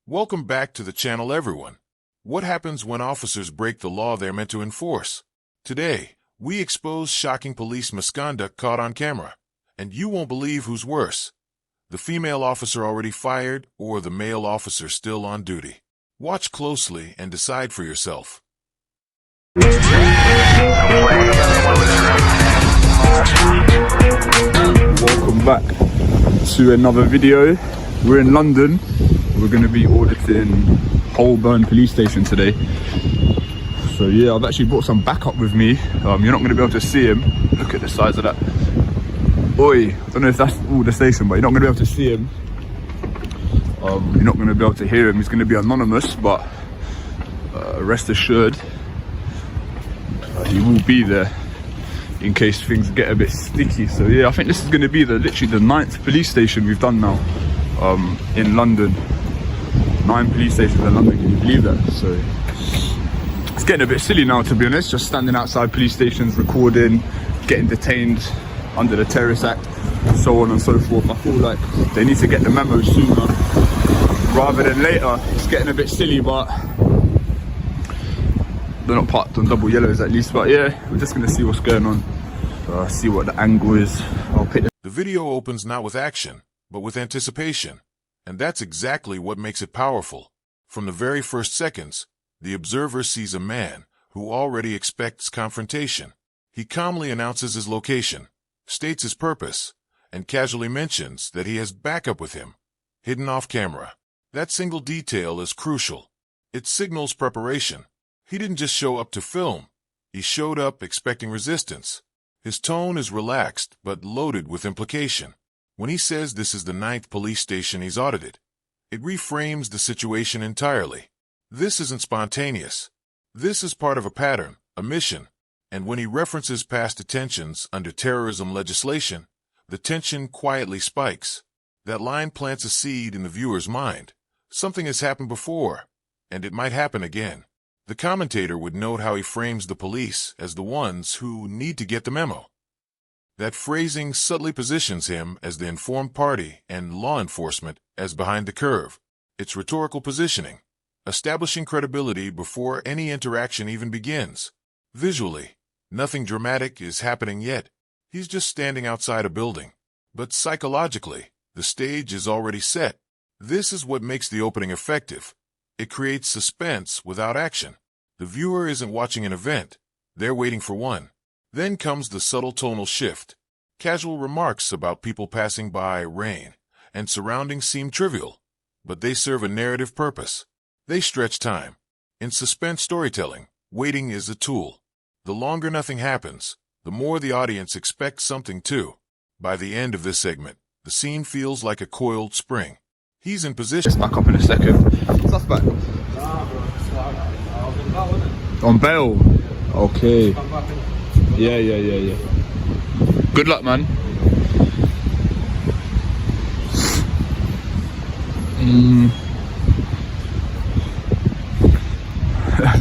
Welcome back to the channel, everyone. What happens when officers break the law they're meant to enforce? Today, we expose shocking police misconduct caught on camera. And you won't believe who's worse: the female officer already fired or the male officer still on duty. Watch closely and decide for yourself. Welcome back to another video. We're in London. We're going to be auditing Holborn police station today. So yeah, I've actually brought some backup with me. You're not going to be able to see him. Look at the size of that. Oi, I don't know if that's all the station, but you're not going to be able to see him. You're not going to be able to hear him. He's going to be anonymous, but rest assured, he will be there in case things get a bit sticky. So yeah, I think this is going to be literally the 9th police station we've done now in London. 9 police stations in London, can you believe that? So it's getting a bit silly now, to be honest, just standing outside police stations, recording, getting detained under the Terrorist Act, so on and so forth. I feel like they need to get the memo sooner rather than later. It's getting a bit silly, but they're not parked on double yellows at least. But yeah, we're just going to see what's going on, see what the angle is. The video opens not with action, but with anticipation. And that's exactly what makes it powerful. From the very first seconds, the observer sees a man who already expects confrontation. He calmly announces his location, states his purpose, and casually mentions that he has backup with him, hidden off camera. That single detail is crucial. It signals preparation. He didn't just show up to film. He showed up expecting resistance. His tone is relaxed but loaded with implication. When he says this is the 9th police station he's audited, it reframes the situation entirely. This isn't spontaneous. This is part of a pattern, a mission. And when he references past detentions under terrorism legislation, the tension quietly spikes. That line plants a seed in the viewer's mind. Something has happened before, and it might happen again. The commentator would note how he frames the police as the ones who need to get the memo. That phrasing subtly positions him as the informed party and law enforcement as behind the curve. It's rhetorical positioning, establishing credibility before any interaction even begins. Visually, nothing dramatic is happening yet. He's just standing outside a building. But psychologically, the stage is already set. This is what makes the opening effective. It creates suspense without action. The viewer isn't watching an event. They're waiting for one. Then comes the subtle tonal shift. Casual remarks about people passing by, rain, and surroundings seem trivial, but they serve a narrative purpose. They stretch time. In suspense storytelling, waiting is a tool. The longer nothing happens, the more the audience expects something too. By the end of this segment, the scene feels like a coiled spring. He's in position. It's back up in a second. Stuff back. On bail. Okay. Yeah. Good luck, man.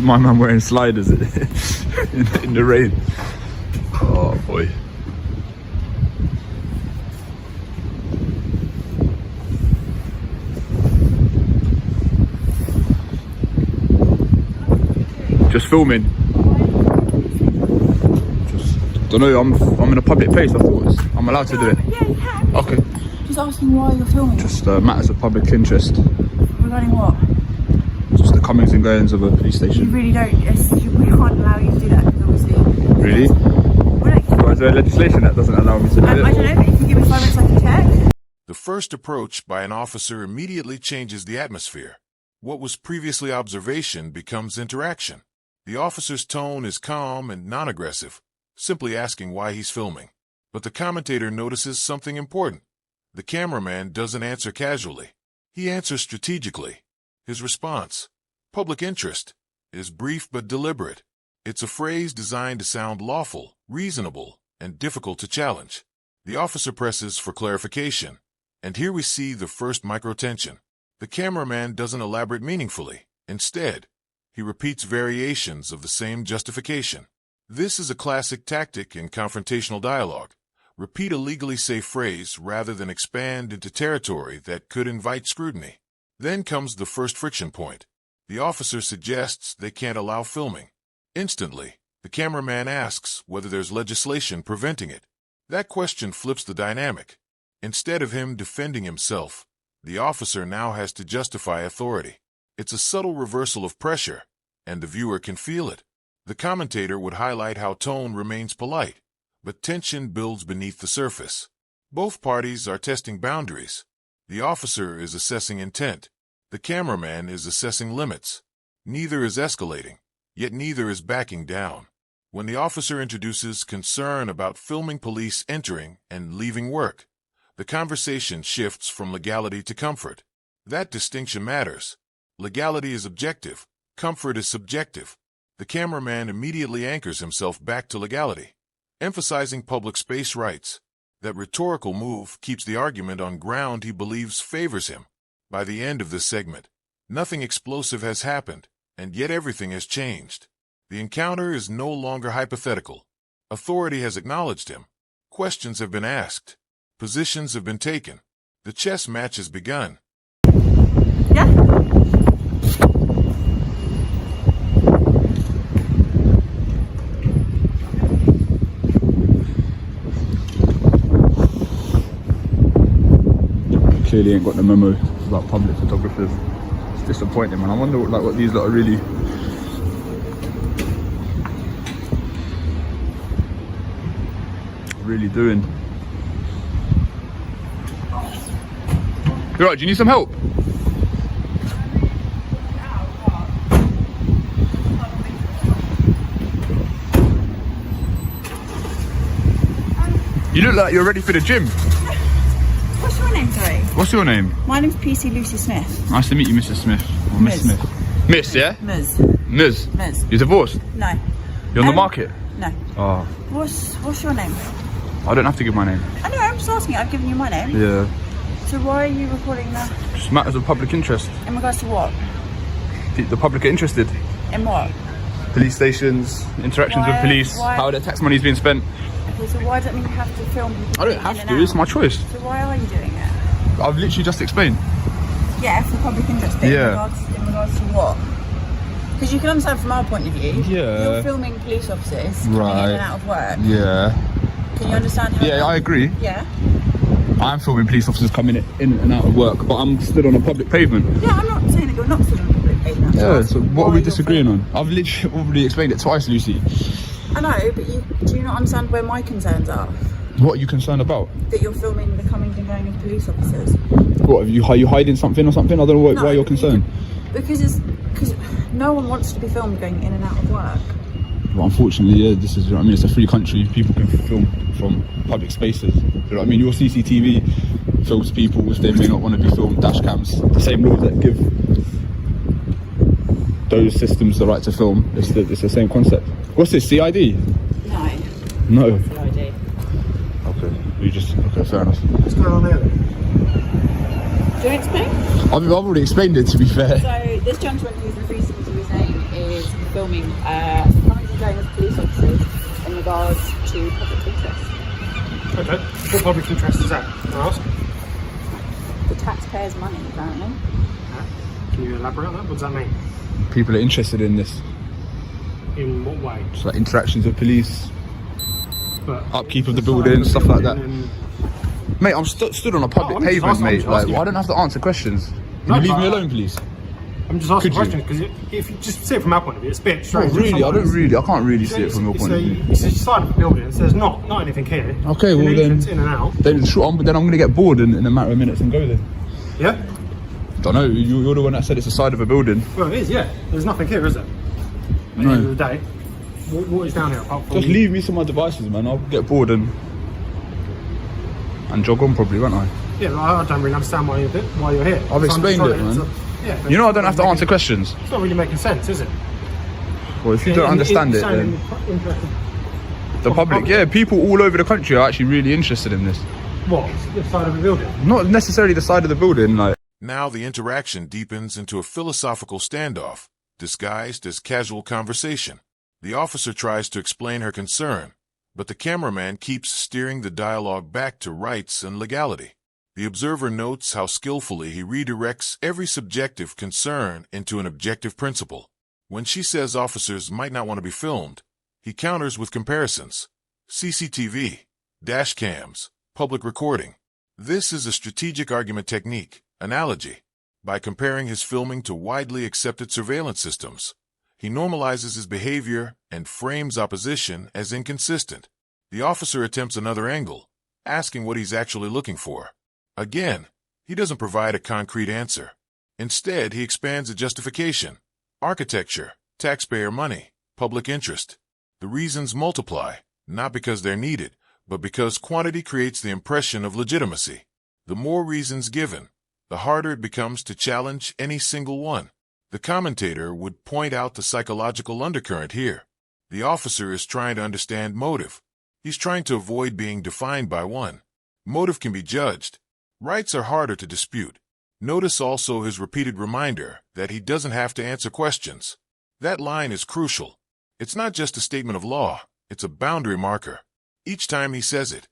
My man wearing sliders in the rain. Oh boy. Just filming. Don't know, I'm in a public place. I thought I'm allowed to do it. Yeah, you can. Okay. Just asking why you're filming. Just matters of public interest. Regarding what? Just the comings and goings of a police You station. really don't. We can't allow you to do that because obviously. Really? Or is there legislation that doesn't allow me to do it? I don't know, but if you give me 5 minutes, I can check. The first approach by an officer immediately changes the atmosphere. What was previously observation becomes interaction. The officer's tone is calm and non-aggressive, simply asking why he's filming. But the commentator notices something important. The cameraman doesn't answer casually. He answers strategically. His response, public interest, is brief but deliberate. It's a phrase designed to sound lawful, reasonable, and difficult to challenge. The officer presses for clarification, and here we see the first micro-tension. The cameraman doesn't elaborate meaningfully. Instead, he repeats variations of the same justification. This is a classic tactic in confrontational dialogue. Repeat a legally safe phrase rather than expand into territory that could invite scrutiny. Then comes the first friction point. The officer suggests they can't allow filming. Instantly, the cameraman asks whether there's legislation preventing it. That question flips the dynamic. Instead of him defending himself, the officer now has to justify authority. It's a subtle reversal of pressure, and the viewer can feel it. The commentator would highlight how tone remains polite, but tension builds beneath the surface. Both parties are testing boundaries. The officer is assessing intent. The cameraman is assessing limits. Neither is escalating, yet neither is backing down. When the officer introduces concern about filming police entering and leaving work, the conversation shifts from legality to comfort. That distinction matters. Legality is objective. Comfort is subjective. The cameraman immediately anchors himself back to legality, emphasizing public space rights. That rhetorical move keeps the argument on ground he believes favors him. By the end of this segment, nothing explosive has happened, and yet everything has changed. The encounter is no longer hypothetical. Authority has acknowledged him. Questions have been asked. Positions have been taken. The chess match has begun. Yeah? Clearly ain't got the memo about public photographers. It's disappointing, man. I wonder what these lot are really doing. You're right, do you need some help? You look like you're ready for the gym. What's your name, sorry? What's your name? My name's PC Lucy Smith. Nice to meet you, Mrs. Smith. Or Miss Smith. Miss, yeah? Ms. Ms. Ms. You're divorced? No. You're on the market? No. Oh. What's your name? I don't have to give my name. I know, I'm just asking. I've given you my name. Yeah. So why are you recording that? Just matters of public interest. In regards to what? The public are interested. In what? Police stations, interactions with police, how their tax money is being spent. Okay, so why does that mean you have to film people? I don't have to, it's my choice. So why are you doing it? I've literally just explained. Yeah, for public interest. Yeah. In regards to what? Because you can understand from our point of view. Yeah. You're filming police officers coming in and out of work. Yeah. Can you understand how? Yeah, I agree. Yeah. I'm filming police officers coming in and out of work, but I'm stood on a public pavement. Yeah, I'm not saying that you're not stood on a public pavement. Yeah, so what are we disagreeing on? I've literally already explained it twice, Lucy. I know, but do you not understand where my concerns are? What are you concerned about? That you're filming the coming and going of police officers. What, are you hiding something or something? I don't know why you're concerned. Because no one wants to be filmed going in and out of work. Well, unfortunately, yeah, this is, you know what I mean, it's a free country. People can film from public spaces. You know what I mean? Your CCTV films people if they may not want to be filmed, dash cams. The same laws that give those systems the right to film. It's the same concept. What's this, CID? No. No. CID. Okay, fair enough. What's going on there? Do you explain? I've already explained it, to be fair. So this gentleman who's refusing to his name is filming coming and going of police officers in regards to public interest. Okay. What public interest is that? Can I ask? The taxpayers' money, apparently. Can you elaborate on that? What does that mean? People are interested in this. In what way? Just like interactions with police, But upkeep of the building, stuff like that. and- Mate, I'm stood on a public I'm just pavement, asking- I'm mate. just Like, asking. I don't have to answer questions. Can No, you leave but me alone, please? I'm just asking Could you? questions because if you just see it from our point of view, it's a bit Not strange. really. I can't really see it from your It's point of view. It's a side of the building. It says not anything here. Okay, An well then- entrance in and out. Then I'm going to get bored in a matter of minutes and go there. Yeah. Don't know. You're the one that said it's the side of a building. Well, it is. Yeah. There's nothing here, is there? At the No. end of the day, what is down here apart from? Just leave me some of my devices, man. I'll get bored and jog on probably, won't I? Yeah, but I don't really understand why you're here. I've So I'm just explained it, trying man. yeah, but You know I don't have to it's answer questions. It's not really making sense, is it? Well, if you don't understand it, then the public, yeah, people all over the country are actually really interested in this. What? The side of the building? Not necessarily the side of the building, like. Now the interaction deepens into a philosophical standoff, disguised as casual conversation. The officer tries to explain her concern, but the cameraman keeps steering the dialogue back to rights and legality. The observer notes how skillfully he redirects every subjective concern into an objective principle. When she says officers might not want to be filmed, he counters with comparisons. CCTV, dash cams, public recording. This is a strategic argument technique, analogy. By comparing his filming to widely accepted surveillance systems, he normalizes his behavior and frames opposition as inconsistent. The officer attempts another angle, asking what he's actually looking for. Again, he doesn't provide a concrete answer. Instead, he expands the justification. Architecture, taxpayer money, public interest. The reasons multiply, not because they're needed, but because quantity creates the impression of legitimacy. The more reasons given, the harder it becomes to challenge any single one. The commentator would point out the psychological undercurrent here. The officer is trying to understand motive. He's trying to avoid being defined by one. Motive can be judged. Rights are harder to dispute. Notice also his repeated reminder that he doesn't have to answer questions. That line is crucial. It's not just a statement of law, it's a boundary marker. Each time he says it,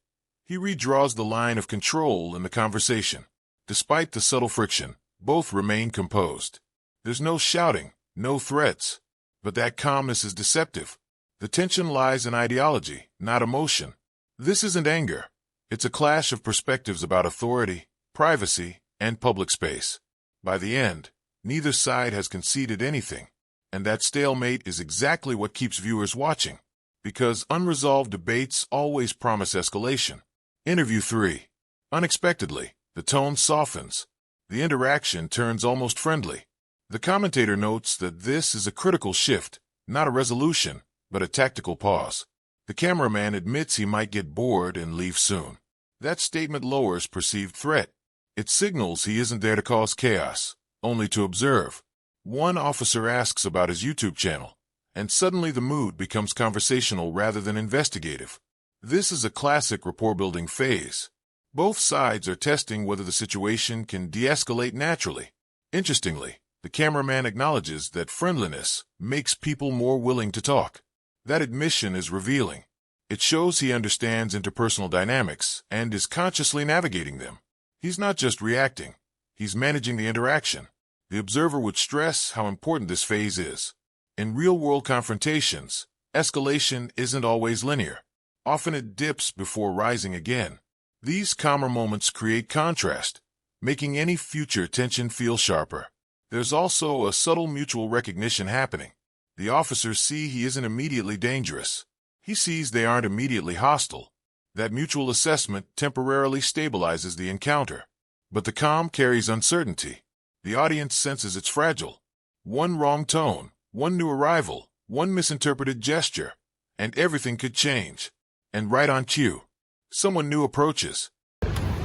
he redraws the line of control in the conversation. Despite the subtle friction, both remain composed. There's no shouting, no threats, but that calmness is deceptive. The tension lies in ideology, not emotion. This isn't anger. It's a clash of perspectives about authority, privacy, and public space. By the end, neither side has conceded anything, and that stalemate is exactly what keeps viewers watching, because unresolved debates always promise escalation. Interview 3. Unexpectedly, the tone softens. The interaction turns almost friendly. The commentator notes that this is a critical shift, not a resolution, but a tactical pause. The cameraman admits he might get bored and leave soon. That statement lowers perceived threat. It signals he isn't there to cause chaos, only to observe. One officer asks about his YouTube channel, and suddenly the mood becomes conversational rather than investigative. This is a classic rapport-building phase. Both sides are testing whether the situation can de-escalate naturally. Interestingly, the cameraman acknowledges that friendliness makes people more willing to talk. That admission is revealing. It shows he understands interpersonal dynamics and is consciously navigating them. He's not just reacting, he's managing the interaction. The observer would stress how important this phase is. In real-world confrontations, escalation isn't always linear. Often it dips before rising again. These calmer moments create contrast, making any future tension feel sharper. There's also a subtle mutual recognition happening. The officers see he isn't immediately dangerous. He sees they aren't immediately hostile. That mutual assessment temporarily stabilizes the encounter. But the calm carries uncertainty. The audience senses it's fragile. One wrong tone, one new arrival, one misinterpreted gesture, and everything could change. And right on cue, someone new approaches.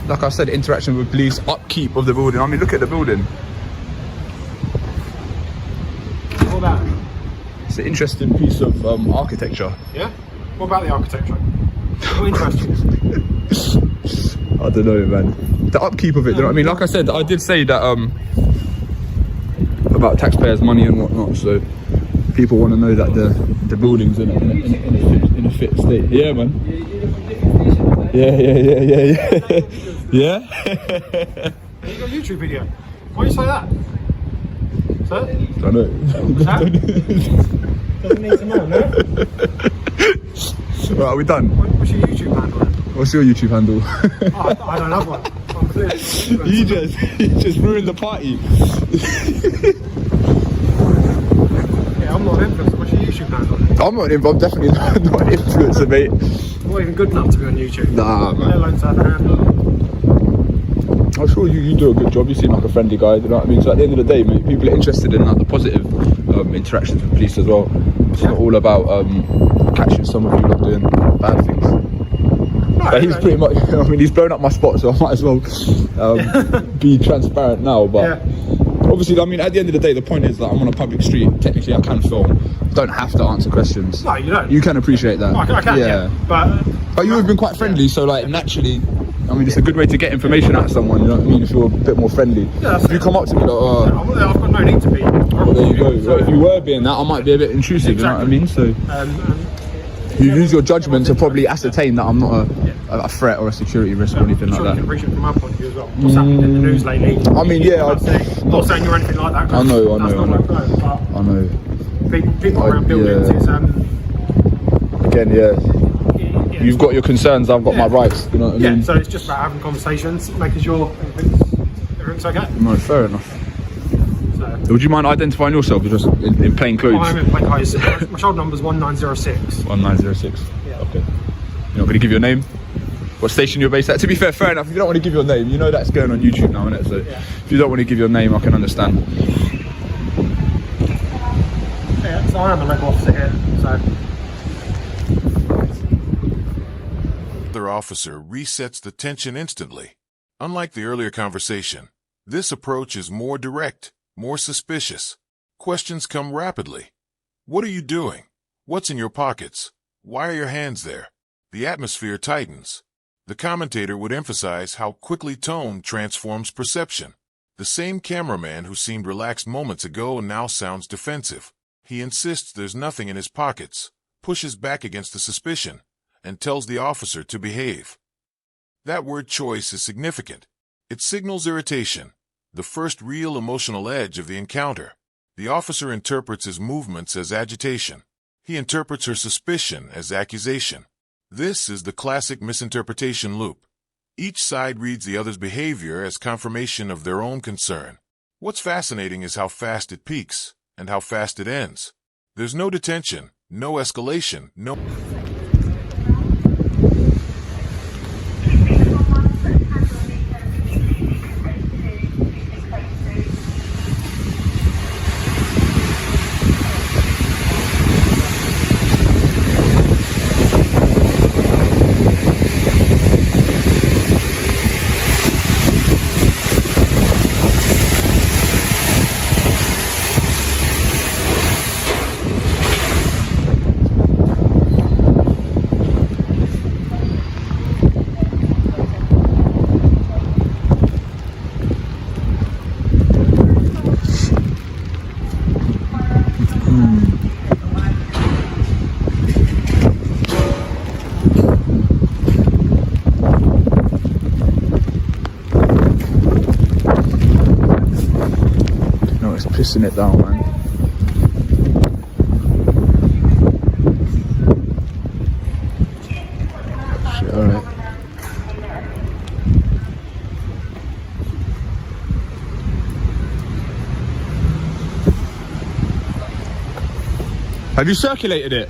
Like I said, interaction with police, upkeep of the building. I mean, look at the building. What about it? It's an interesting piece of architecture. Yeah? What about the architecture? What interests you? I don't know, man. The upkeep of it, you know what I mean? Like I said, I did say that about taxpayers' money and whatnot, so people want to know that the building's in a fit state. Yeah, man. Yeah. Yeah? You got a YouTube video. Why do you say that? Sir? I don't know. What's that? Doesn't need to know, no? Right, are we done? What's your YouTube handle? What's your YouTube handle? Oh, I don't have one. I'm clearly you just ruined the party. Yeah, I'm not an influencer. What's your YouTube handle? I'm definitely not an influencer, mate. I'm not even good enough to be on YouTube. Nah, man. Let alone to have a handle. I'm sure you do a good job. You seem like a friendly guy, you know what I mean? So at the end of the day, mate, people are interested in like the positive interactions with police as well. It's not all about catching some of you lot doing bad things. Right, but he's pretty much, I mean, he's blown up my spot, so I might as well be transparent now. But yeah. Obviously, I mean, at the end of the day, the point is that I'm on a public street. Technically, I can film. Don't have to answer questions. No, you don't. You can appreciate that. I can, yeah. But you have been quite friendly, so like naturally, I mean, it's a good way to get information out of someone, you know what I mean, if you're a bit more friendly. Yeah, if you come up to me like, oh... Yeah, I've got no need to be. Well, there you go. So if you were being that, I might be a bit intrusive, exactly. You know what I mean? So You use your judgment to probably ascertain that I'm not a threat or a security risk or anything like You that. can appreciate from our point of view as well. What's happened in the news lately? I mean, yeah, I'm not saying you're anything like that. I know. I I know. People around buildings is Again, yeah. You've got your concerns, I've got my rights. You know what I mean? So it's just about having conversations, making sure everything's okay. No, fair enough. So, Would you mind identifying yourself just in plain clothes? I'm in plain clothes. My shoulder number's 1906. 1906. Yeah. Okay. You're not going to give your name? What station you're based at? To be fair enough. If you don't want to give your name, you know that's going on YouTube now, isn't it? So if you don't want to give your name, I can understand. Yeah, so I am a local officer here. So. The officer resets the tension instantly. Unlike the earlier conversation, this approach is more direct, more suspicious. Questions come rapidly. What are you doing? What's in your pockets? Why are your hands there? The atmosphere tightens. The commentator would emphasize how quickly tone transforms perception. The same cameraman who seemed relaxed moments ago now sounds defensive. He insists there's nothing in his pockets, pushes back against the suspicion, and tells the officer to behave. That word choice is significant. It signals irritation, the first real emotional edge of the encounter. The officer interprets his movements as agitation. He interprets her suspicion as accusation. This is the classic misinterpretation loop. Each side reads the other's behavior as confirmation of their own concern. What's fascinating is how fast it peaks and how fast it ends. There's no detention, no escalation, no... Pissing it down, man. Shit, alright. Have you circulated it?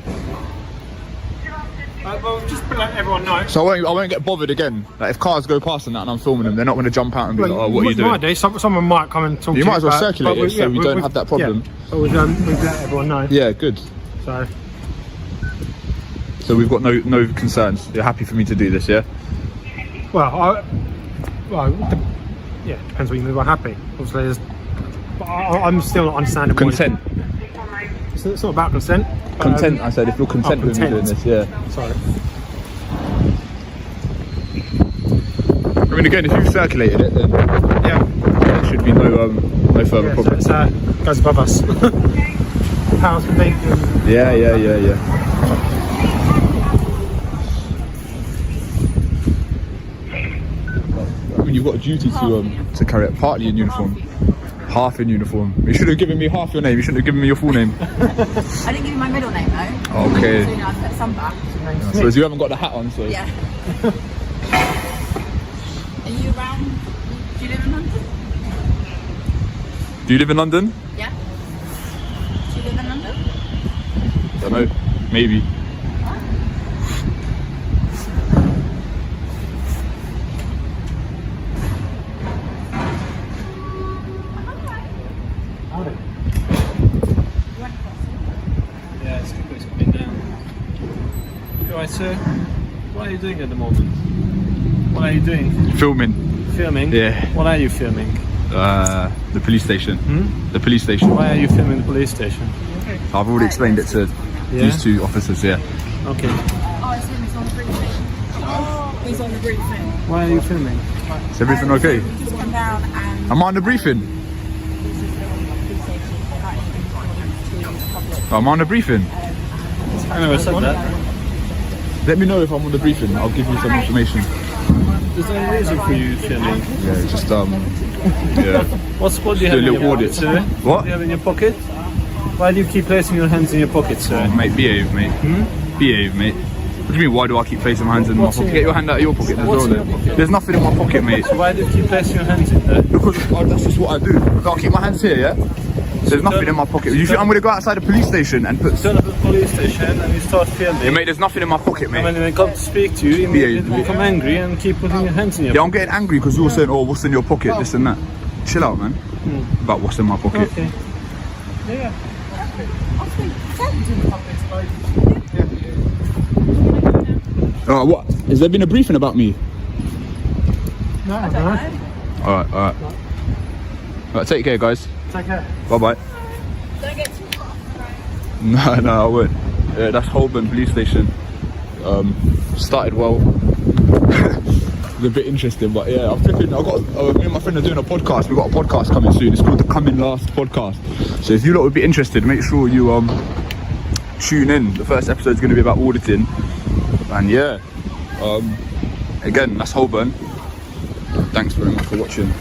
Well, just to let everyone know. So I won't get bothered again. Like if cars go past and that and I'm filming them, they're not going to jump out and be like, oh, what are you doing? Might do. Someone might come and talk to you. You might as well circulate it so we don't have that problem. Yeah. But we've let everyone know. Yeah, good. So we've got no concerns. You're happy for me to do this, yeah? Well, yeah, depends what you mean by happy. Obviously, I'm still not understanding. Consent. It's not about consent. Content, I said, if you're content with me doing this, yeah. Sorry. I mean, again, if you've circulated it, then yeah, there should be no further problem. So it goes above us. Powers that be. Yeah. I mean, you've got a duty to carry it partly in uniform. Half in uniform. You should have given me half your name. You shouldn't have given me your full name. I didn't give you my middle name though. Okay. So I put some back. I suppose you haven't got the hat on, so. Yeah. Are you around? Do you live in London? Do you live in London? Yeah. Do you live in London? I don't know. Maybe. Yeah, it's coming down. Alright, sir, what are you doing at the moment? What are you doing? Filming. Filming? Yeah. What are you filming? The police station. The police station. Why are you filming the police station? I've already explained it to these two officers, yeah. Okay. Oh, it's him. He's on the briefing. Oh, he's on the briefing. Why are you filming? Is everything okay? Just come down and... Am I on the briefing? I'm on the briefing. I never said that. Let me know if I'm on the briefing. I'll give you some information. Is there any reason for you filming? Yeah, just yeah. What do you have in your pocket, sir? What do you have in your pocket? Why do you keep placing your hands in your pocket, sir? Mate, behave, mate. Behave, mate. What do you mean, why do I keep placing my hands in my pocket? Get your hand out of your pocket as well then. There's nothing in my pocket, mate. So why do you keep placing your hands in there? Because that's just what I do. I'll keep my hands here, yeah? There's nothing in my pocket. You think I'm gonna go outside the police station and put... Turn up at the police station and you start filming. Yeah, mate, there's nothing in my pocket, mate. And when they come to speak to you, you become angry and keep putting your hands in your pocket. Yeah, I'm getting angry because you're saying, oh, what's in your pocket, this and that. Chill out, man. About what's in my pocket. Okay. Yeah. What? Has there been a briefing about me? No. Alright. Alright, take care, guys. Take care. Bye-bye. Don't get too far. No, I won't. Yeah, that's Holborn Police Station. Started well. It's a bit interesting, but yeah, I'm flipping. Me and my friend are doing a podcast. We've got a podcast coming soon. It's called the Coming Last Podcast. So if you lot would be interested, make sure you tune in. The first episode is going to be about auditing. And yeah, again, that's Holborn. Thanks very much for watching.